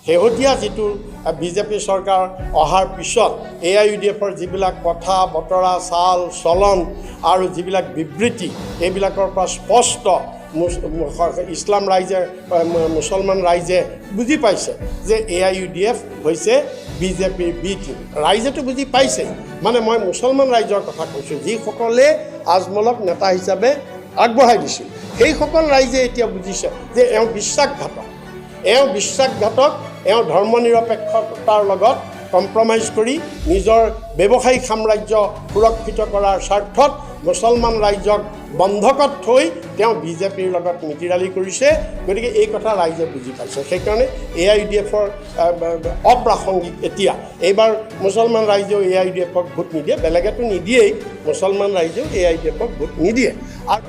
শেহতীয়া যিটো বিজেপি চৰকাৰ অহাৰ পিছত AIUDFৰ যিবিলাক কথা বতৰা চাল চলন আৰু যিবিলাক বিবৃতি এইবিলাকৰ পৰা স্পষ্ট ইছলাম ৰাইজে মুছলমান ৰাইজে বুজি পাইছে যে AIUDF হৈছে বিজেপিৰ বি টিম। ৰাইজেতো বুজি পাইছে, মানে মই মুছলমান ৰাইজৰ কথা কৈছোঁ যিসকলে আজমলক নেতা হিচাপে আগবঢ়াই দিছিল, সেইসকল ৰাইজে এতিয়া বুজিছে যে এওঁ বিশ্বাসঘাতক, এওঁ ধৰ্ম নিৰপেক্ষতাৰ লগত কম্প্ৰমাইজ কৰি নিজৰ ব্যৱসায়িক সাম্ৰাজ্য সুৰক্ষিত কৰাৰ স্বাৰ্থত মুছলমান ৰাইজক বন্ধকত থৈ তেওঁ বিজেপিৰ লগত মিতিৰালি কৰিছে। গতিকে এই কথা ৰাইজে বুজি পাইছে, সেইকাৰণে AIUDFৰ অপ্ৰাসংগিক এতিয়া। এইবাৰ মুছলমান ৰাইজেও AIUDFক ভোট নিদিয়ে, বেলেগেতো নিদিয়েই, মুছলমান ৰাইজেও AIUDFক ভোট নিদিয়ে। আৰু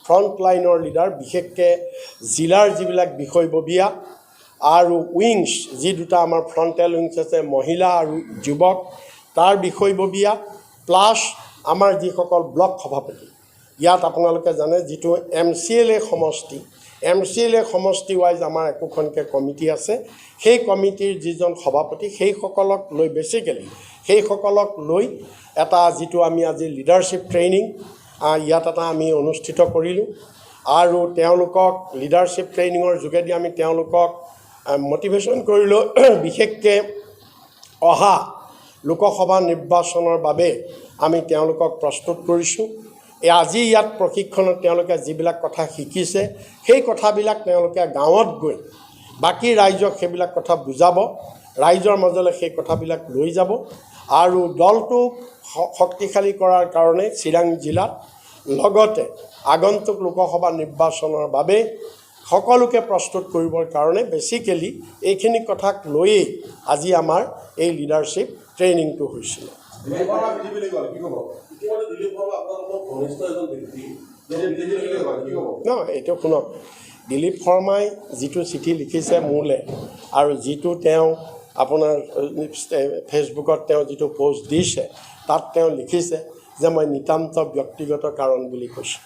ফ্ৰণ্টলাইনৰ লিডাৰ বিশেষকৈ জিলাৰ যিবিলাক বিষয়ববীয়া আৰু উইংছ, যি দুটা আমাৰ ফ্ৰণ্টেল উইংছ আছে, মহিলা আৰু যুৱক, তাৰ বিষয়ববীয়া প্লাছ আমাৰ যিসকল ব্লক সভাপতি। ইয়াত আপোনালোকে জানে যিটো MCLA সমষ্টি ৱাইজ আমাৰ একোখনকৈ কমিটি আছে, সেই কমিটিৰ যিজন সভাপতি সেইসকলক লৈ সেইসকলক লৈ এটা যিটো আমি আজি লিডাৰশ্বিপ ট্ৰেইনিং ইয়াত এটা আমি অনুষ্ঠিত কৰিলোঁ। আৰু তেওঁলোকক লিডাৰশ্বিপ ট্ৰেইনিঙৰ যোগেদি আমি তেওঁলোকক মটিভেশ্যন কৰিলোঁ, বিশেষকৈ অহা লোকসভা নিৰ্বাচনৰ বাবে আমি তেওঁলোকক প্ৰস্তুত কৰিছোঁ। আজি ইয়াত প্ৰশিক্ষণত তেওঁলোকে যিবিলাক কথা শিকিছে সেই কথাবিলাক তেওঁলোকে গাঁৱত গৈ বাকী ৰাইজক সেইবিলাক কথা বুজাব, ৰাইজৰ মাজলৈ সেই কথাবিলাক লৈ যাব। আৰু দলটোক শক্তিশালী কৰাৰ কাৰণে চিৰাং জিলাত লগতে আগন্তুক লোকসভা নিৰ্বাচনৰ বাবে সকলোকে প্ৰস্তুত কৰিবৰ কাৰণে বেছিকেলি এইখিনি কথাক লৈয়ে আজি আমাৰ এই লিডাৰশ্বিপ ট্ৰেইনিংটো হৈছিল। এইটো শুনক, দিলীপ শৰ্মাই যিটো চিঠি লিখিছে মোলৈ আৰু যিটো তেওঁ আপোনাৰ ফেচবুকত তেওঁ যিটো পোষ্ট দিছে তাত তেওঁ লিখিছে যে মই নিতান্ত ব্যক্তিগত কাৰণ বুলি কৈছোঁ।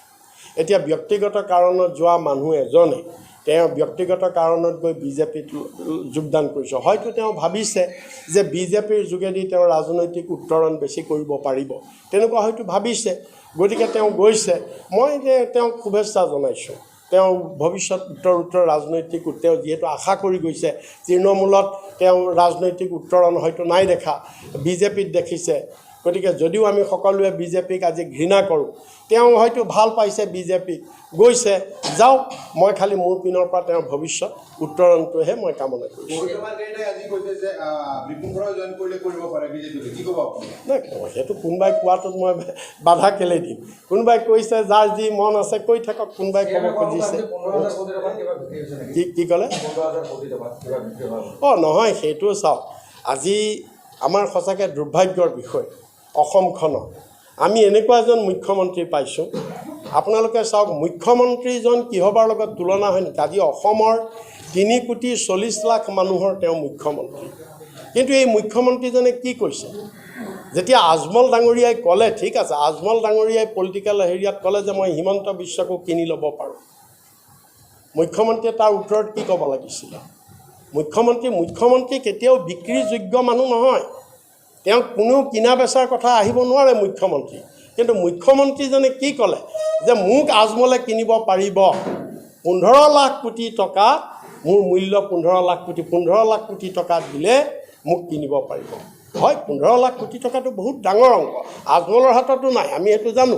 এতিয়া ব্যক্তিগত কাৰণত যোৱা মানুহ এজনে তেওঁ ব্যক্তিগত কাৰণত গৈ বিজেপিত যোগদান কৰিছে। হয়তো তেওঁ ভাবিছে যে বিজেপিৰ যোগেদি তেওঁ ৰাজনৈতিক উত্তৰণ বেছি কৰিব পাৰিব, তেনেকুৱা হয়তো ভাবিছে। গতিকে তেওঁ গৈছে, মই তেওঁক শুভেচ্ছা জনাইছোঁ। তেওঁ ভৱিষ্যত উত্তৰ ৰাজনৈতিক তেওঁ যিহেতু আশা কৰি গৈছে, তৃণমূলত তেওঁ ৰাজনৈতিক উত্তৰণ হয়তো নাই দেখা, বিজেপিত দেখিছে। গতিকে যদিও আমি সকলোৱে বিজেপিক আজি ঘৃণা কৰোঁ, তেওঁ হয়তো ভাল পাইছে বিজেপিক, গৈছে, যাওক। মই খালি মোৰ পিনৰ পৰা তেওঁৰ ভৱিষ্যত উত্তৰণটোহে মই কামনা কৰিছোঁ। নাই, সেইটো কোনোবাই কোৱাটোত মই বাধা কেলৈ দিম? কোনোবাই কৈছে, যাৰ যি মন আছে কৈ থাকক, কোনোবাই ক'ব খুজিছে। কি ক'লে? নহয়, সেইটো চাওক, আজি আমাৰ সঁচাকৈ দুৰ্ভাগ্যৰ বিষয় অসমখনত আমি এনেকুৱা এজন মুখ্যমন্ত্ৰী পাইছোঁ। আপোনালোকে চাওক, মুখ্যমন্ত্ৰীজন কিহবাৰ লগত তুলনা হয় নেকি? আজি অসমৰ 3,40,00,000 মানুহৰ তেওঁ মুখ্যমন্ত্ৰী। কিন্তু এই মুখ্যমন্ত্ৰীজনে কি কৈছে? যেতিয়া আজমল ডাঙৰীয়াই ক'লে, ঠিক আছে, আজমল ডাঙৰীয়াই পলিটিকেল হেৰিয়াত ক'লে যে মই হিমন্ত বিশ্বকো কিনি ল'ব পাৰোঁ, মুখ্যমন্ত্ৰীয়ে তাৰ উত্তৰত কি ক'ব লাগিছিলে? মুখ্যমন্ত্ৰী কেতিয়াও বিক্ৰীযোগ্য মানুহ নহয়, তেওঁক কোনেও কিনা বেচাৰ কথা আহিব নোৱাৰে মুখ্যমন্ত্ৰী। কিন্তু মুখ্যমন্ত্ৰীজনে কি ক'লে যে মোক আজমলে কিনিব পাৰিব, 15 লাখ কোটি টকা মোৰ মূল্য, 15 লাখ কোটি টকা দিলে মোক কিনিব পাৰিব। হয়, 15 লাখ কোটি টকাটো বহুত ডাঙৰ অংক, আজমলৰ হাততো নাই, আমি সেইটো জানো।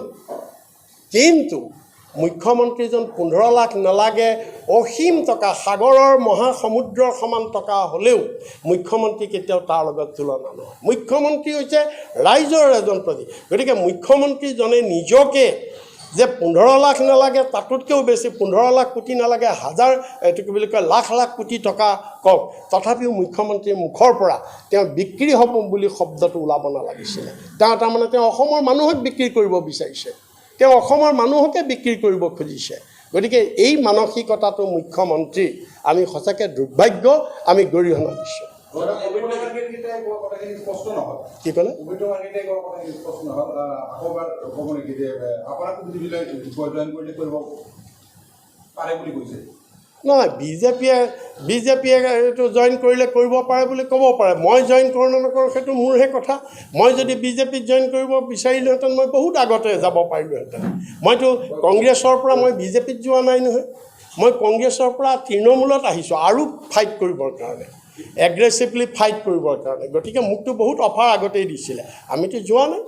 কিন্তু মুখ্যমন্ত্ৰীজন 15 লাখ নালাগে, অসীম টকা সাগৰৰ মহাসমুদ্ৰৰ সমান টকা হ'লেও মুখ্যমন্ত্ৰী কেতিয়াও তাৰ লগত তুলনা নহয়। মুখ্যমন্ত্ৰী হৈছে ৰাইজৰ এজন প্ৰতি। গতিকে মুখ্যমন্ত্ৰীজনে নিজকে যে 15 লাখ নালাগে, তাতোতকৈও বেছি 15 লাখ কোটি নালাগে, হাজাৰ এইটো কি বুলি কয় লাখ লাখ কোটি টকা কওক, তথাপিও মুখ্যমন্ত্ৰীৰ মুখৰ পৰা তেওঁ বিক্ৰী হ'ব বুলি শব্দটো ওলাব নালাগিছিলে। তাৰমানে তেওঁ অসমৰ মানুহক বিক্ৰী কৰিব বিচাৰিছে, তেওঁ অসমৰ মানুহকে বিক্ৰী কৰিব খুজিছে। গতিকে এই মানসিকতাটো মুখ্যমন্ত্ৰী আমি সঁচাকৈ দুৰ্ভাগ্য, আমি গৰিহণা দিছোঁ। কি ক'লে? নহয়, বিজেপিয়ে এইটো জইন কৰিলে কৰিব পাৰে বুলি ক'ব পাৰে। মই জইন কৰোঁ নে নকৰোঁ সেইটো মোৰহে কথা। মই যদি বিজেপিত জইন কৰিব বিচাৰিলোহেঁতেন মই বহুত আগতে যাব পাৰিলোহেঁতেন। মইতো কংগ্ৰেছৰ পৰা মই বিজেপিত যোৱা নাই নহয়, মই কংগ্ৰেছৰ পৰা তৃণমূলত আহিছোঁ আৰু ফাইট কৰিবৰ কাৰণে, এগ্ৰেছিভলি ফাইট কৰিবৰ কাৰণে। গতিকে মোকতো বহুত অফাৰ আগতেই দিছিলে, আমিতো যোৱা নাই।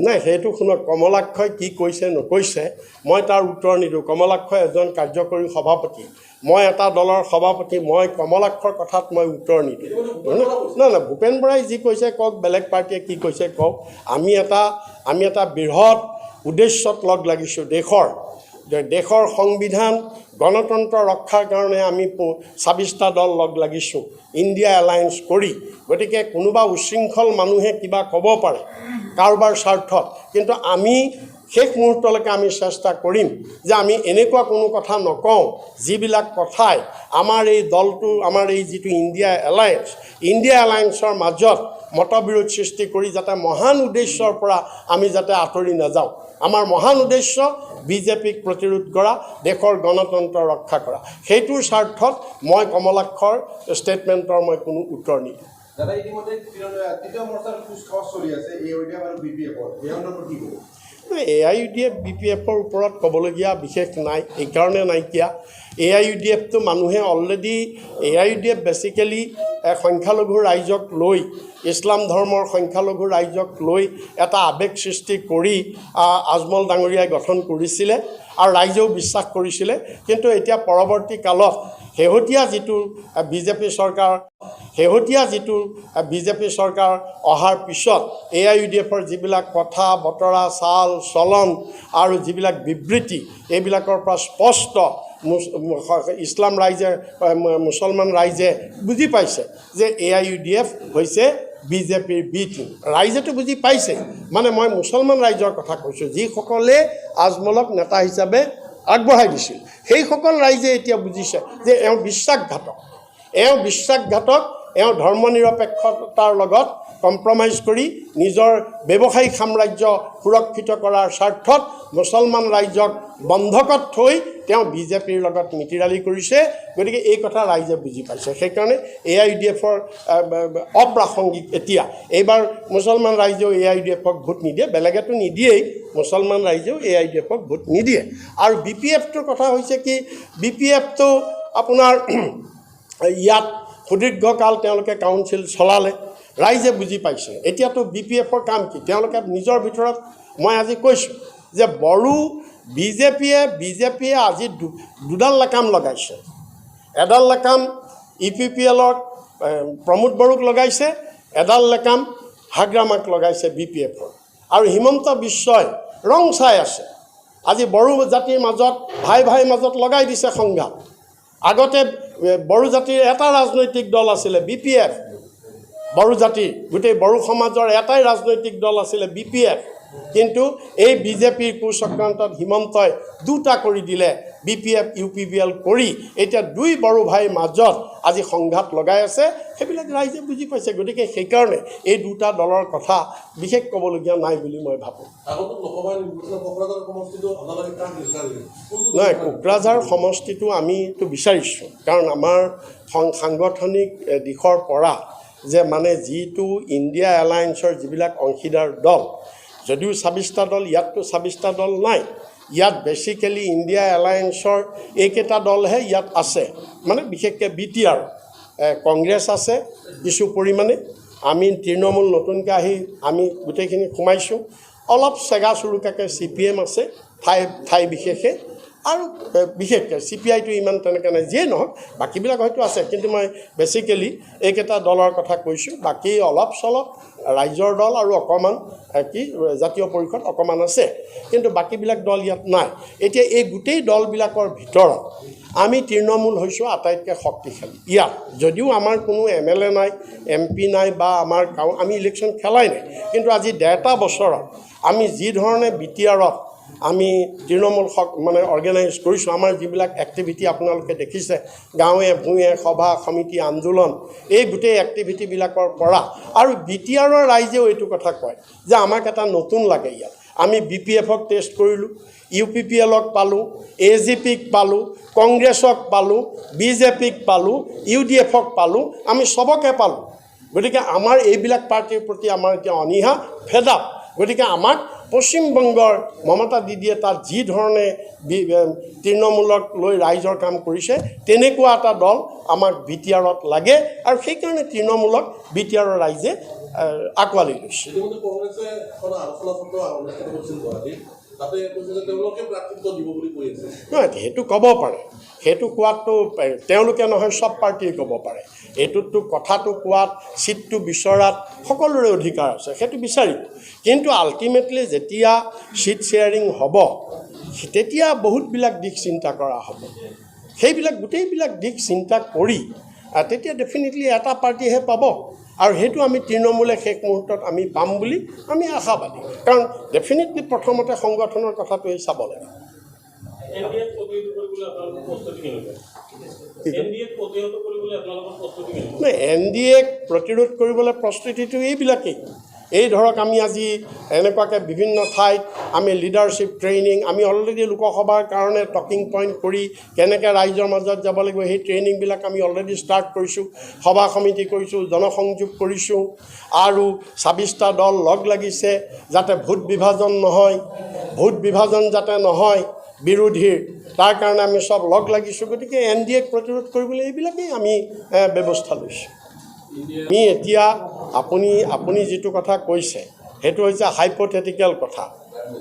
নাই, সেইটো শুনক, কমলাক্ষই কি কৈছে নকৈছে মই তাৰ উত্তৰ নিদিওঁ। কমলাক্ষই এজন কাৰ্যকৰী সভাপতি, মই এটা দলৰ সভাপতি, মই কমলাক্ষৰ কথাত মই উত্তৰ নিদিওঁ। নহয়, ভূপেন বৰাই যি কৈছে কওক, বেলেগ পাৰ্টীয়ে কি কৈছে কওক। আমি এটা বৃহৎ উদ্দেশ্যত লগ লাগিছোঁ, দেশৰ সংবিধান গণতন্ত্ৰ ৰক্ষাৰ কাৰণে আমি 26টা দল লগ লাগিছোঁ ইণ্ডিয়া এলায়েন্স কৰি। গতিকে কোনোবা উশৃংখল মানুহে কিবা ক'ব পাৰে কাৰোবাৰ স্বাৰ্থত, কিন্তু আমি শেষ মুহূৰ্তলৈকে আমি চেষ্টা কৰিম যে আমি এনেকুৱা কোনো কথা নকওঁ যিবিলাক কথাই আমাৰ এই দলটো, আমাৰ এই যিটো ইণ্ডিয়া এলায়েন্সৰ মাজত মতবিৰোধ সৃষ্টি কৰি যাতে মহান উদ্দেশ্যৰ পৰা আমি যাতে আঁতৰি নাযাওঁ। আমাৰ মহান উদ্দেশ্য বিজেপিক প্ৰতিৰোধ কৰা, দেশৰ গণতন্ত্ৰ ৰক্ষা কৰা। সেইটোৰ স্বাৰ্থত মই কমলাক্ষৰ ষ্টেটমেণ্টৰ মই কোনো উত্তৰ নিদিওঁ। AIUDF BPFৰ ওপৰত ক'বলগীয়া বিশেষ নাই, এইকাৰণে নাইকিয়া। AIUDFটো মানুহে অলৰেডি, AIUDF বেচিকেলি সংখ্যালঘু ৰাইজক লৈ, ইছলাম ধৰ্মৰ সংখ্যালঘু ৰাইজক লৈ এটা আৱেগ সৃষ্টি কৰি আজমল ডাঙৰীয়াই গঠন কৰিছিলে আৰু ৰাইজেও বিশ্বাস কৰিছিলে। কিন্তু এতিয়া পৰৱৰ্তী কালত শেহতীয়া যিটো বিজেপি চৰকাৰ অহাৰ পিছত AIUDFৰ যিবিলাক কথা বতৰা, চাল চলন আৰু যিবিলাক বিবৃতি, এইবিলাকৰ পৰা স্পষ্ট ইছলাম মুছলমান ৰাইজে বুজি পাইছে যে AIUDF হৈছে বিজেপিৰ বি টিম। ৰাইজেতো বুজি পাইছে, মানে মই মুছলমান ৰাইজৰ কথা কৈছোঁ, যিসকলে আজমলক নেতা হিচাপে আগবঢ়াই দিছিল। সেইসকল ৰাইজে এতিয়া বুজিছে যে এওঁ বিশ্বাসঘাতক, এওঁ ধৰ্ম নিৰপেক্ষতাৰ লগত কম্প্ৰমাইজ কৰি নিজৰ ব্যৱসায়িক সাম্ৰাজ্য সুৰক্ষিত কৰাৰ স্বাৰ্থত মুছলমান ৰাইজক বন্ধকত থৈ তেওঁ বিজেপিৰ লগত মিতিৰালি কৰিছে। গতিকে এই কথা ৰাইজে বুজি পাইছে, সেইকাৰণে AIUDFৰ অপ্ৰাসংগিক এতিয়া। এইবাৰ মুছলমান ৰাইজেও AIUDFক ভোট নিদিয়ে, বেলেগেতো নিদিয়েই, মুছলমান ৰাইজেও AIUDFক ভোট নিদিয়ে। আৰু BPFটোৰ কথা হৈছে কি, BPFটো আপোনাৰ ইয়াত সুদীৰ্ঘকাল তেওঁলোকে কাউন্সিল চলালে, ৰাইজে বুজি পাইছে। এতিয়াতো BPFৰ কাম কি, তেওঁলোকে নিজৰ ভিতৰত, মই আজি কৈছোঁ যে বিজেপিয়ে আজি দুডাল লেকাম লগাইছে। এডাল লেকাম EPPLৰ প্ৰমোদ বড়োক লগাইছে, এডাল লেকাম হাগ্ৰামাক লগাইছে BPFৰ। আৰু হিমন্ত বিশ্বই ৰং চাই আছে। আজি বড়ো জাতিৰ মাজত ভাই মাজত লগাই দিছে সংঘাত। আগতে বড়ো জাতিৰ এটা ৰাজনৈতিক দল আছিলে BPF, বড়ো জাতিৰ গোটেই বড়ো সমাজৰ এটাই ৰাজনৈতিক দল আছিলে BPF। কিন্তু এই বিজেপিৰ কুচক্ৰান্তত হিমন্তই দুটা কৰি দিলে, BPF UPPL কৰি এতিয়া দুই বড়ো ভাইৰ মাজত আজি সংঘাত লগাই আছে। সেইবিলাক ৰাইজে বুজি পাইছে। গতিকে সেইকাৰণে এই দুটা দলৰ কথা বিশেষ ক'বলগীয়া নাই বুলি মই ভাবোঁ। নহয়, কোকৰাঝাৰ সমষ্টিটো আমিতো বিচাৰিছোঁ, কাৰণ আমাৰ সাংগঠনিক দিশৰ পৰা যে মানে যিটো ইণ্ডিয়া এলায়েন্সৰ যিবিলাক অংশীদাৰ দল, যদিও 26টা দল, ইয়াততো 26টা দল নাই। ইয়াত বেচিকেলি ইণ্ডিয়া এলায়েন্সৰ এইকেইটা দলহে ইয়াত আছে, মানে বিশেষকৈ BTR কংগ্ৰেছ আছে কিছু পৰিমাণে, আমি তৃণমূল নতুনকৈ আহি আমি গোটেইখিনি সোমাইছোঁ, অলপ চেগা চুৰুকাকৈ CPM আছে ঠাই বিশেষে, আৰু বিশেষকৈ CPIটো ইমান তেনেকৈ নাই, যিয়ে নহওক বাকীবিলাক হয়তো আছে, কিন্তু মই বেছিকেলি এইকেইটা দলৰ কথা কৈছোঁ। বাকী অলপ চলপ ৰাইজৰ দল আৰু অকণমান জাতীয় পৰিষদ অকণমান আছে, কিন্তু বাকীবিলাক দল ইয়াত নাই। এতিয়া এই গোটেই দলবিলাকৰ ভিতৰত আমি তৃণমূল হৈছোঁ আটাইতকৈ শক্তিশালী। ইয়াত যদিও আমাৰ কোনো MLA নাই, MP নাই, বা আমাৰ আমি ইলেকশ্যন খেলাই নাই, কিন্তু আজি 1.5 বছৰত আমি যি ধৰণে BTRত আমি তৃণমূল মানে অৰ্গেনাইজ কৰিছোঁ, আমাৰ যিবিলাক এক্টিভিটি আপোনালোকে দেখিছে, গাঁৱে ভূঞে সভা সমিতি আন্দোলন, এই গোটেই এক্টিভিটিবিলাকৰ পৰা, আৰু BTRৰ ৰাইজেও এইটো কথা কয় যে আমাক এটা নতুন লাগে ইয়াত। আমি BPFক টেষ্ট কৰিলোঁ, UPPLক পালোঁ, AGPক পালোঁ, কংগ্ৰেছক পালোঁ, BJPক পালোঁ, UDFক পালোঁ, আমি চবকে পালোঁ। গতিকে আমাৰ এইবিলাক পাৰ্টিৰ প্ৰতি আমাৰ এতিয়া অনীহা ফেডাপ। গতিকে আমাক পশ্চিমবংগৰ মমতা দিদিয়ে তাত যি ধৰণে তৃণমূলক লৈ ৰাইজৰ কাম কৰিছে, তেনেকুৱা এটা দল আমাক BTRত লাগে, আৰু সেইকাৰণে তৃণমূলক BTRৰ ৰাইজে আঁকোৱালি লৈছে। নহয়, সেইটো ক'ব পাৰে, সেইটো কোৱাটো তেওঁলোকে নহয়, চব পাৰ্টিয়ে ক'ব পাৰে। এইটোতো কথাটো কোৱাত, চিটটো বিচৰাত সকলোৰে অধিকাৰ আছে, সেইটো বিচাৰিব। কিন্তু আল্টিমেটলি যেতিয়া চিট শ্বেয়াৰিং হ'ব, তেতিয়া বহুতবিলাক দিশ চিন্তা কৰা হ'ব। সেইবিলাক গোটেইবিলাক দিশ চিন্তা কৰি তেতিয়া ডেফিনেটলি এটা পাৰ্টিহে পাব, আৰু সেইটো আমি তৃণমূলে শেষ মুহূৰ্তত আমি পাম বুলি আমি আশাবাদী। কাৰণ ডেফিনেটলি প্ৰথমতে সংগঠনৰ কথাটোৱেই চাব লাগে। NDAক প্ৰতিৰোধ কৰিবলৈ প্ৰস্তুতিটো এইবিলাকেই। এই ধৰক আমি আজি এনেকুৱাকৈ বিভিন্ন ঠাইত আমি লিডাৰশ্বিপ ট্ৰেইনিং, আমি অলৰেডি লোকসভাৰ কাৰণে টকিং পইণ্ট কৰি কেনেকৈ ৰাইজৰ মাজত যাব লাগিব, সেই ট্ৰেইনিংবিলাক আমি অলৰেডি ষ্টাৰ্ট কৰিছোঁ। সভা সমিতি কৰিছোঁ, জনসংযোগ কৰিছোঁ, আৰু 26টা দল লগ লাগিছে যাতে ভোট বিভাজন নহয়, ভোট বিভাজন যাতে নহয় বিৰোধীৰ, তাৰ কাৰণে আমি চব লগ লাগিছোঁ। গতিকে NDAক প্ৰতিৰোধ কৰিবলৈ এইবিলাকেই আমি ব্যৱস্থা লৈছোঁ। আমি এতিয়া আপুনি যিটো কথা কৈছে সেইটো হৈছে হাইপথেটিকেল কথা।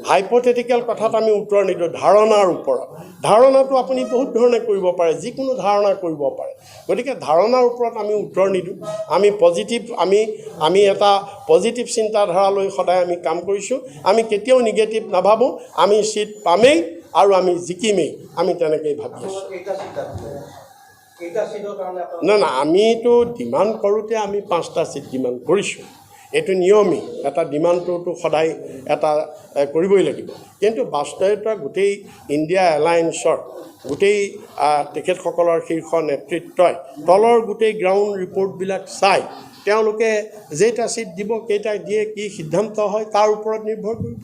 হাইপথেটিকেল কথাত আমি উত্তৰ নিদিওঁ, ধাৰণাৰ ওপৰত। ধাৰণাটো আপুনি বহুত ধৰণে কৰিব পাৰে, যিকোনো ধাৰণা কৰিব পাৰে। গতিকে ধাৰণাৰ ওপৰত আমি উত্তৰ নিদিওঁ। আমি পজিটিভ, আমি এটা পজিটিভ চিন্তাধাৰালৈ সদায় আমি কাম কৰিছোঁ। আমি কেতিয়াও নিগেটিভ নাভাবোঁ। আমি চিট পামেই আৰু আমি জিকিমেই, আমি তেনেকৈয়ে ভাবি আছোঁ। না, আমিতো ডিমাণ্ড কৰোঁতে আমি 5টা চিট ডিমাণ্ড কৰিছোঁ, এইটো নিয়মেই। এটা ডিমাণ্ডটোতো সদায় এটা কৰিবই লাগিব। কিন্তু বাস্তৱতা গোটেই ইণ্ডিয়া এলায়েন্সৰ গোটেই তেখেতসকলৰ শীৰ্ষ নেতৃত্বই তলৰ গোটেই গ্ৰাউণ্ড ৰিপৰ্টবিলাক চাই তেওঁলোকে যেইটা চিট দিব, কেইটা দিয়ে, কি সিদ্ধান্ত হয়, তাৰ ওপৰত নিৰ্ভৰ কৰিব।